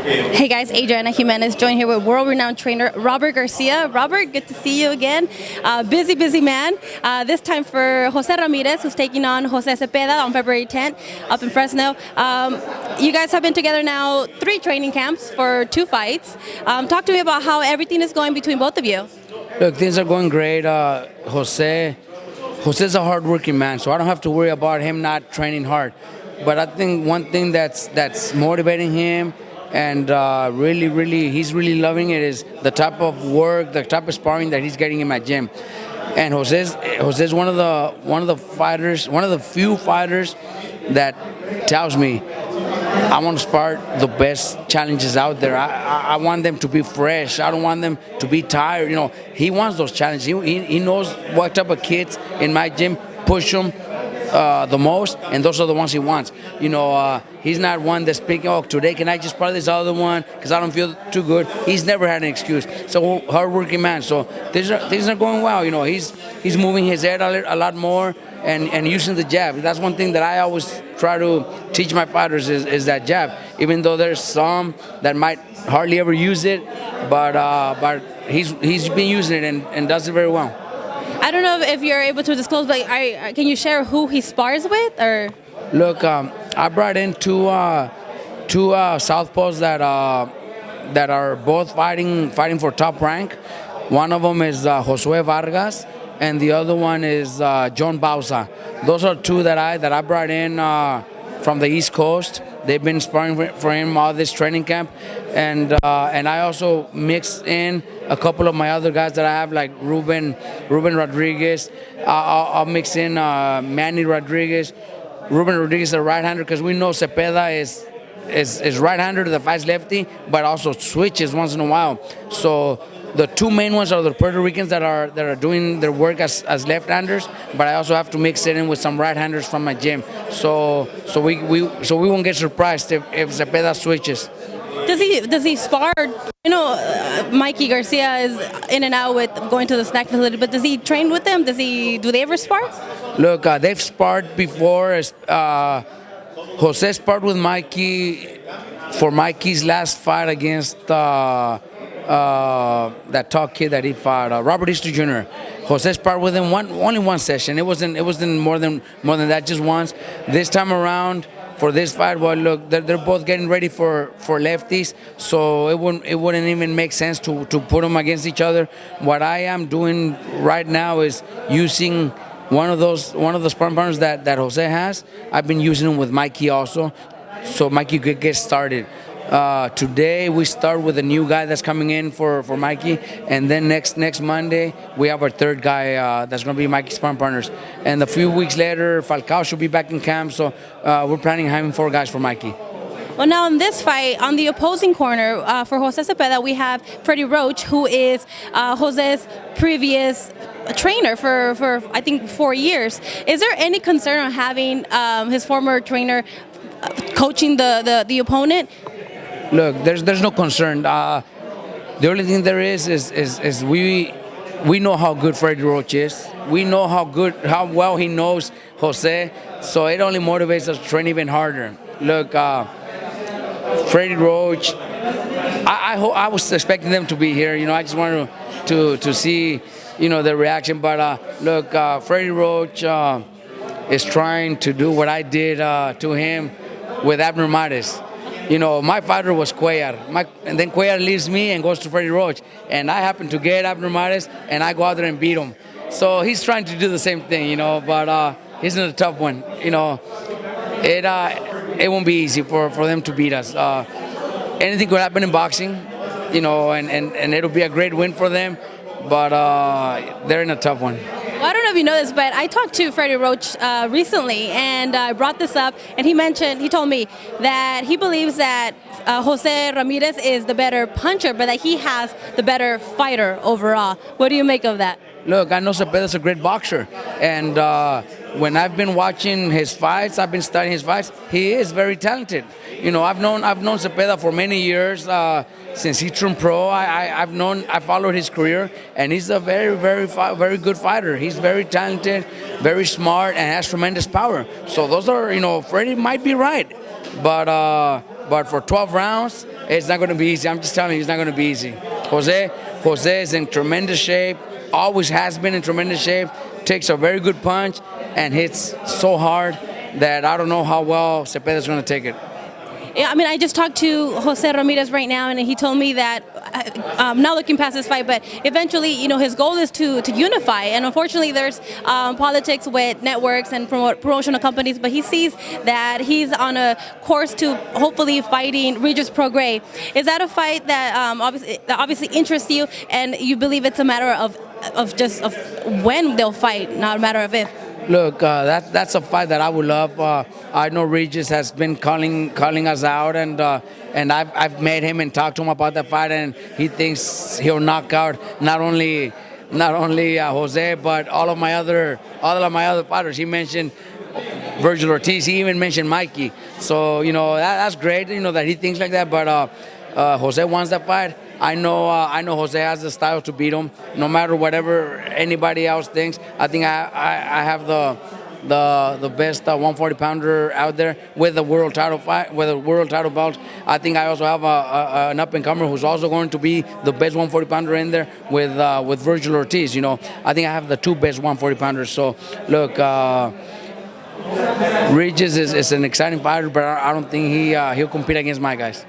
Hey guys, Adriana Jimenez, joined here with world-renowned trainer Robert Garcia. Robert, good to see you again. Busy man. This time for Jose Ramirez, who's taking on Jose Zepeda on February 10th up in Fresno. You guys have been together now 3 training camps for 2 fights. Talk to me about how everything is going between both of you. Look, things are going great. Jose's a hard-working man, so I don't have to worry about him not training hard. But I think one thing that's motivating him and really he's really loving it is the type of work, the type of sparring that he's getting in my gym. And Jose's one of the fighters, one of the few fighters that tells me I want to spar the best challenges out there. I want them to be fresh. I don't want them to be tired. You know, he wants those challenges. He knows what type of kids in my gym push him the most, and those are the ones he wants. You know, he's not one that's picking, oh, today can I just spar this other one because I don't feel too good. He's never had an excuse. So hard-working man. So things are going well. You know, he's moving his head a lot more and using the jab. That's one thing that I always try to teach my fighters is that jab. Even though there's some that might hardly ever use it, but he's been using it and does it very well. I don't know if you're able to disclose, but can you share who he spars with? Or look, I brought in two southpaws that are both fighting for top rank. One of them is Josue Vargas, and the other one is John Bauza. Those are 2 that I brought in from the East Coast. They've been sparring for him all this training camp, and I also mixed in a couple of my other guys that I have, like Ruben Rodriguez. I'll mix in Manny Rodriguez. Ruben Rodriguez is a right-hander because we know Zepeda is right-hander that fights lefty, but also switches once in a while. So the 2 main ones are the Puerto Ricans that are doing their work as left-handers, but I also have to mix it in with some right-handers from my gym. So we won't get surprised if Zepeda switches. does he spar? You know, Mikey Garcia is in and out with going to the snack facility, but does he train with them? Do they ever spar? Look, they've sparred before. Jose sparred with Mikey for Mikey's last fight against that tall kid that he fought, Robert Easter Jr. Jose sparred with him only one session. It wasn't more than that, just once. This time around for this fight, well, look, they're both getting ready for lefties, so it wouldn't even make sense to put them against each other. What I am doing right now is using one of the sparring partners that Jose has. I've been using them with Mikey also, so Mikey could get started. Today we start with a new guy that's coming in for Mikey, and then next Monday we have our 3rd guy that's going to be Mikey's sparring partners. And a few weeks later, Falcao should be back in camp, so we're planning on having 4 guys for Mikey. Well, now in this fight, on the opposing corner for Jose Zepeda, we have Freddie Roach, who is Jose's previous trainer for I think 4 years. Is there any concern on having his former trainer coaching the opponent? Look, there's no concern. The only thing there is we know how good Freddie Roach is. We know how well he knows Jose. So it only motivates us to train even harder. Look, Freddie Roach, I was expecting them to be here. You know, I just wanted to see, you know, the reaction. But look, Freddie Roach is trying to do what I did to him with Ramirez. You know, my fighter was Cuellar, and then Cuellar leaves me and goes to Freddie Roach, and I happen to get Ramirez, and I go out there and beat him. So he's trying to do the same thing, you know, but he's in a tough one. You know, it won't be easy for them to beat us. Anything could happen in boxing, you know, and it'll be a great win for them, but they're in a tough one. Well, I don't know if you know this, but I talked to Freddie Roach recently, and I brought this up, and he told me that he believes that Jose Ramirez is the better puncher, but that he has the better fighter overall. What do you make of that? Look, I know Zepeda's a great boxer, and when I've been watching his fights, I've been studying his fights, he is very talented. You know, I've known Zepeda for many years. Since he turned pro, I followed his career, and he's a very good fighter. He's very talented, very smart, and has tremendous power. So those are, you know, Freddie might be right, but But for 12 rounds, it's not going to be easy. I'm just telling you, it's not going to be easy. Jose is in tremendous shape, always has been in tremendous shape, takes a very good punch, and hits so hard that I don't know how well Zepeda is going to take it. Yeah, I mean, I just talked to Jose Ramirez right now, and he told me that, not looking past this fight, but eventually, his goal is to unify. And unfortunately, there's politics with networks and promotional companies, but he sees that he's on a course to hopefully fighting Regis Prograis. Is that a fight that obviously interests you, and you believe it's a matter of when they'll fight, not a matter of if? Look, that's a fight that I would love. I know Regis has been calling us out, and I've met him and talked to him about that fight, and he thinks he'll knock out not only Jose, but all of my other fighters. He mentioned Virgil Ortiz. He even mentioned Mikey. So that's great. That he thinks like that. But Jose wants that fight. I know Jose has the style to beat him, no matter whatever anybody else thinks. I think I have the best 140-pounder out there with a world title fight, with a world title belt. I think I also have an up-and-comer who's also going to be the best 140-pounder in there with Virgil Ortiz. I think I have the two best 140-pounders. So look, Regis is an exciting fighter, but I don't think he'll compete against my guys.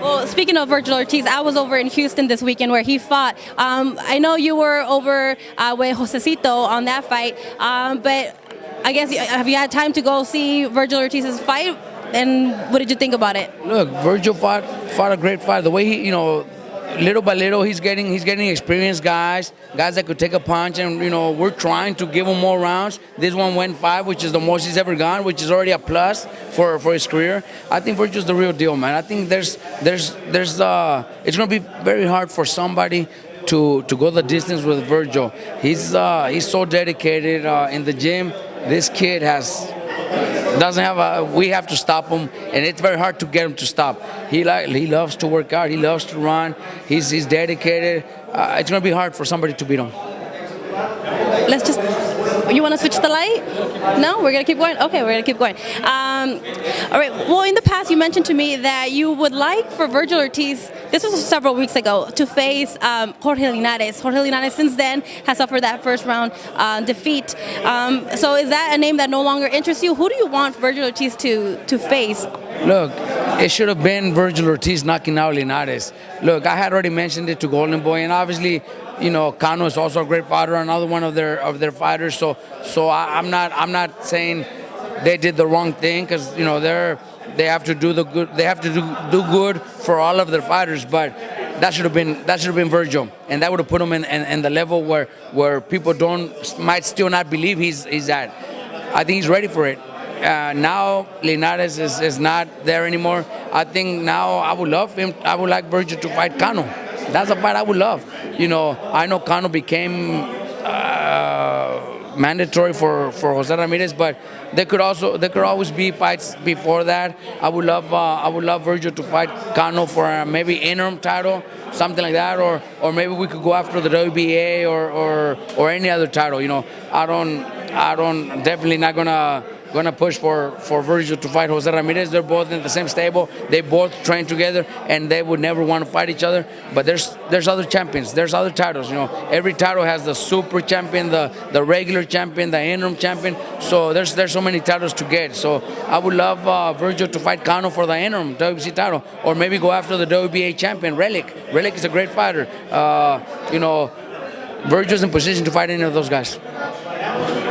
Well, speaking of Virgil Ortiz, I was over in Houston this weekend where he fought. I know you were over with Josecito on that fight, but I guess have you had time to go see Virgil Ortiz's fight? And what did you think about it? Look, Virgil fought a great fight. The way he, little by little, he's getting experienced guys that could take a punch, and we're trying to give him more rounds. This one went 5, which is the most he's ever gone, which is already a plus for his career. I think Virgil's the real deal, man. I think there's it's going to be very hard for somebody to go the distance with Virgil. He's so dedicated in the gym. This kid doesn't have we have to stop him, and it's very hard to get him to stop. He loves to work out, he loves to run, he's dedicated. It's going to be hard for somebody to beat him. You want to switch the light? No, we're going to keep going? Okay, we're going to keep going. All right, well, in the past you mentioned to me that you would like for Virgil Ortiz, this was several weeks ago, to face Jorge Linares. Jorge Linares since then has suffered that first round defeat. So is that a name that no longer interests you? Who do you want Virgil Ortiz to face? Look, it should have been Virgil Ortiz knocking out Linares. Look, I had already mentioned it to Golden Boy, and obviously, Cano is also a great fighter, another one of their fighters. So I'm not saying they did the wrong thing, because they have to do the good. They have to do good for all of their fighters. But that should have been Virgil, and that would have put him in the level where people might still not believe he's at. I think he's ready for it. Now Linares is not there anymore. I think now I would like Virgil to fight Cano. That's a fight I would love. I know Cano became mandatory for Jose Ramirez, but there could always be fights before that. I would love Virgil to fight Cano for maybe interim title, something like that, or maybe we could go after the WBA or any other title. I don't definitely not gonna push for Virgil to fight Jose Ramirez. They're both in the same stable. They both train together, and they would never want to fight each other. But there's other champions. There's other titles. Every title has the super champion, the regular champion, the interim champion. So there's so many titles to get. So I would love Virgil to fight Cano for the interim WBC title, or maybe go after the WBA champion, Relic. Relic is a great fighter. Virgil's in position to fight any of those guys.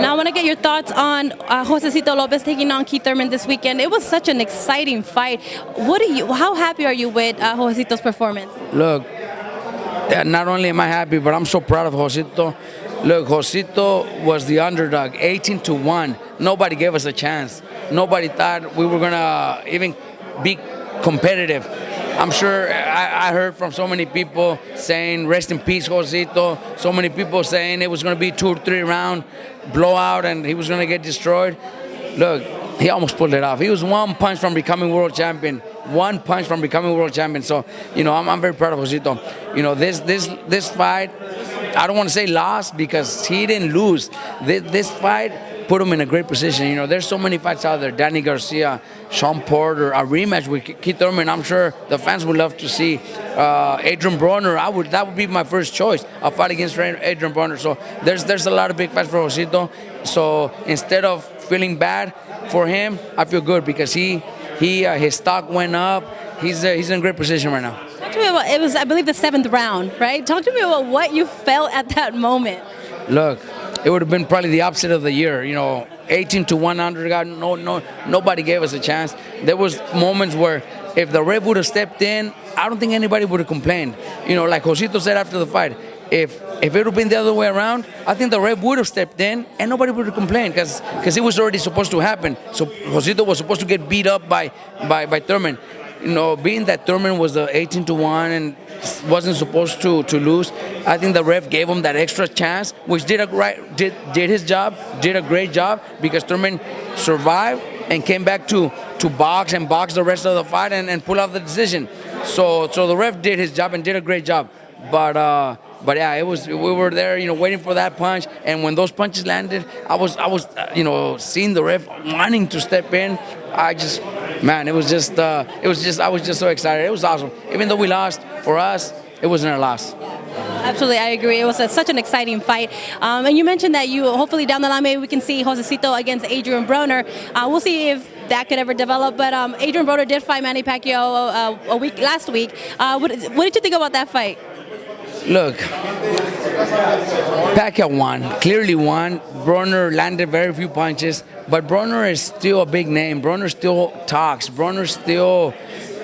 Now I want to get your thoughts on Josecito Lopez taking on Keith Thurman this weekend. It was such an exciting fight. How happy are you with Josecito's performance? Look, not only am I happy, but I'm so proud of Josecito. Look, Josecito was the underdog, 18-1. Nobody gave us a chance. Nobody thought we were gonna even be competitive. I'm sure I heard from so many people saying, rest in peace, Josecito. So many people saying it was going to be 2 or 3 round blowout and he was going to get destroyed. Look, he almost pulled it off. He was one punch from becoming world champion. One punch from becoming world champion. So, I'm very proud of Josecito. This fight, I don't want to say lost because he didn't lose. This fight put him in a great position. You know, there's so many fights out there. Danny Garcia, Sean Porter, a rematch with Keith Thurman. I'm sure the fans would love to see. Adrian Broner, that would be my first choice. A fight against Adrian Broner. So there's a lot of big fights for Josito. So instead of feeling bad for him, I feel good because his stock went up. He's in a great position right now. Talk to me about, it was, I believe, the 7th round, right? Talk to me about what you felt at that moment. Look, it would have been probably the opposite of the year. You know, 18 to 100, God, nobody gave us a chance. There was moments where if the ref would have stepped in, I don't think anybody would have complained. You know, like Josito said after the fight, if it would have been the other way around, I think the ref would have stepped in and nobody would have complained because it was already supposed to happen. So Josito was supposed to get beat up by Thurman. You know, being that Thurman was the 18 to 1 and wasn't supposed to lose, I think the ref gave him that extra chance, which did his job, did a great job because Thurman survived and came back to box the rest of the fight and pull out the decision. So the ref did his job and did a great job. But yeah, we were there, you know, waiting for that punch, and when those punches landed, I was you know, seeing the ref wanting to step in. I was just so excited. It was awesome. Even though we lost, for us, it wasn't a loss. Absolutely, I agree. It was such an exciting fight. And you mentioned that you hopefully down the line maybe we can see Josecito against Adrian Broner. We'll see if that could ever develop. But Adrian Broner did fight Manny Pacquiao last week. What did you think about that fight? Look, Pacquiao won, clearly won. Broner landed very few punches, but Broner is still a big name. Broner still talks. Broner still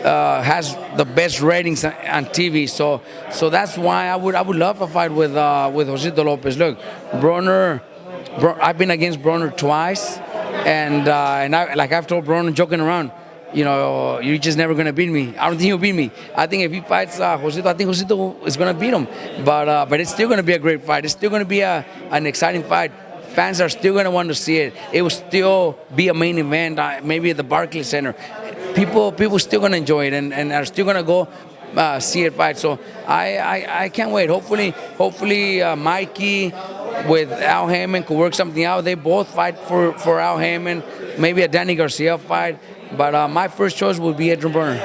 has the best ratings on TV. So that's why I would love a fight with Josito Lopez. Look, I've been against Broner twice, and I've told Broner joking around, you know, you're just never gonna beat me. I don't think he'll beat me. I think if he fights Josito, I think Josito is gonna beat him. But it's still gonna be a great fight. It's still gonna be an exciting fight. Fans are still gonna want to see it. It will still be a main event, maybe at the Barclays Center. People still gonna enjoy it and are still gonna go see it fight. So I can't wait. Hopefully Mikey with Al Heyman could work something out. They both fight for Al Heyman. Maybe a Danny Garcia fight. But my first choice would be Adrian Broner.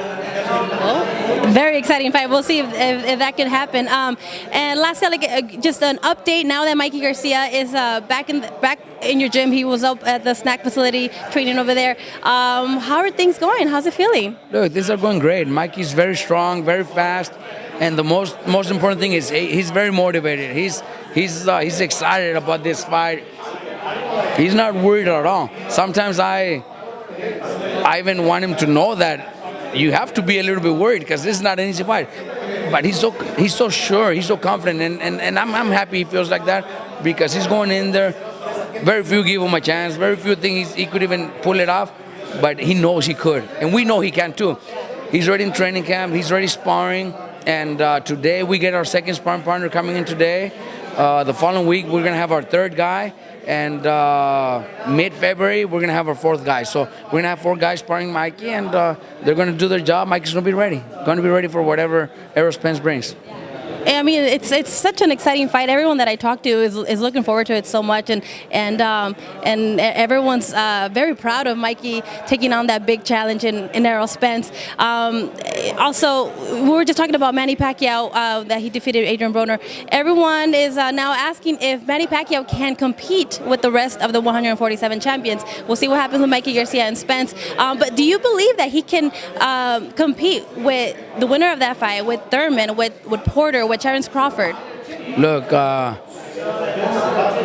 Very exciting fight. We'll see if that can happen. And lastly, just an update now that Mikey Garcia is back in your gym. He was up at the snack facility training over there. How are things going? How's it feeling? Look, things are going great. Mikey's very strong, very fast, and the most important thing is he's very motivated. He's excited about this fight. He's not worried at all. Sometimes I even want him to know that you have to be a little bit worried because this is not an easy fight. But he's so sure, he's so confident, and I'm happy he feels like that because he's going in there. Very few give him a chance. Very few think he could even pull it off, but he knows he could, and we know he can too. He's ready in training camp. He's ready sparring, and today we get our second sparring partner coming in today. The following week we're gonna have our third guy. And mid-February, we're going to have our fourth guy. So we're going to have 4 guys sparring Mikey, and they're going to do their job. Mikey's going to be ready for whatever ERROL Spence brings. I mean, it's such an exciting fight. Everyone that I talk to is looking forward to it so much, and everyone's very proud of Mikey taking on that big challenge in ERROL Spence. Also, we were just talking about Manny Pacquiao, that he defeated Adrian Broner. Everyone is now asking if Manny Pacquiao can compete with the rest of the 147 champions. We'll see what happens with Mikey Garcia and Spence. But do you believe that he can compete with the winner of that fight, with Thurman, with Porter, with Terence Crawford? Look,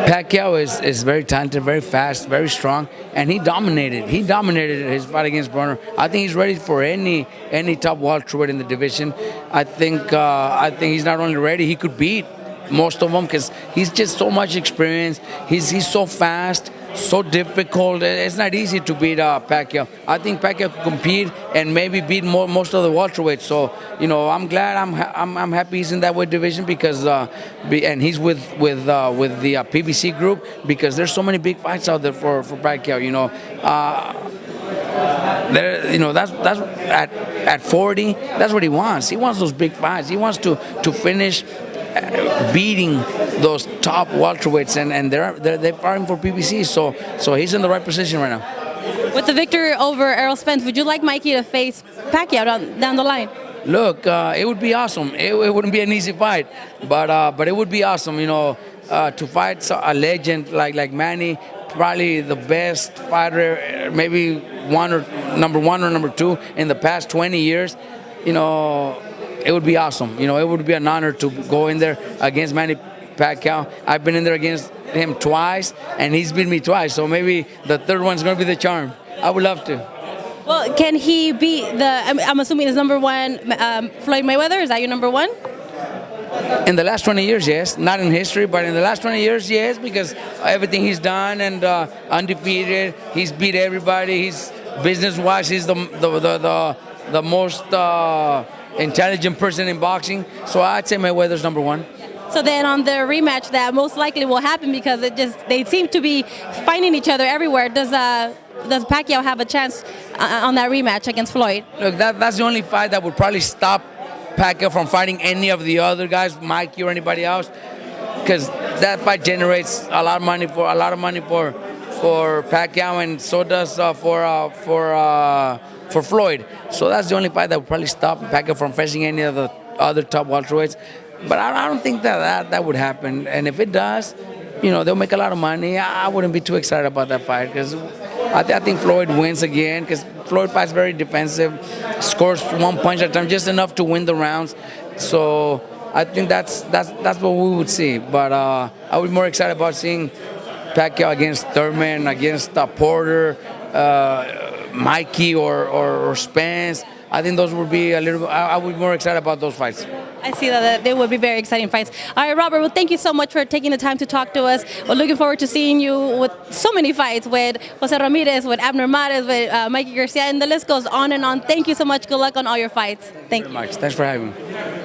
Pacquiao is very talented, very fast, very strong, and he dominated. He dominated his fight against Broner. I think he's ready for any top welterweight in the division. I think he's not only ready, he could beat most of them because he's just so much experience. He's so fast, so difficult. It's not easy to beat Pacquiao. I think Pacquiao could compete and maybe beat most of the welterweights. So I'm glad, I'm happy he's in that weight division because and he's with the PBC group because there's so many big fights out there for Pacquiao. That's at 40. That's what he wants. He wants those big fights. He wants to finish beating those top welterweights, and they're fighting for PBC. So he's in the right position right now. With the victory over ERROL Spence, would you like Mikey to face Pacquiao down the line? Look, it would be awesome. It wouldn't be an easy fight, but it would be awesome. To fight a legend like Manny, probably the best fighter, maybe number one or number two in the past 20 years. It would be awesome. It would be an honor to go in there against Manny Pacquiao. I've been in there against him twice, and he's beat me twice. So maybe the third one's going to be the charm. I would love to. Well, can he beat I'm assuming his number one, Floyd Mayweather? Is that your number one? In the last 20 years, yes. Not in history, but in the last 20 years, yes, because everything he's done and undefeated. He's beat everybody. He's business-wise, he's the most intelligent person in boxing. So I'd say Mayweather's number one. So then on the rematch that most likely will happen because they seem to be fighting each other everywhere. Does Pacquiao have a chance on that rematch against Floyd? Look, that's the only fight that would probably stop Pacquiao from fighting any of the other guys, Mikey or anybody else, because that fight generates a lot of money for Pacquiao, and so does for Floyd. So that's the only fight that would probably stop Pacquiao from facing any of the other top welterweights. But I don't think that would happen. And if it does, they'll make a lot of money. I wouldn't be too excited about that fight because I think Floyd wins again because Floyd fights very defensive, scores one punch at a time, just enough to win the rounds. So I think that's what we would see. But I would be more excited about seeing Pacquiao against Thurman, against Porter, Mikey or Spence. I think those would be I would be more excited about those fights. I see that they would be very exciting fights. All right, Robert, well, thank you so much for taking the time to talk to us. We're looking forward to seeing you with so many fights with Jose Ramirez, with Abner Mares, with Mikey Garcia, and the list goes on and on. Thank you so much. Good luck on all your fights. Thank you very much. Thanks for having me.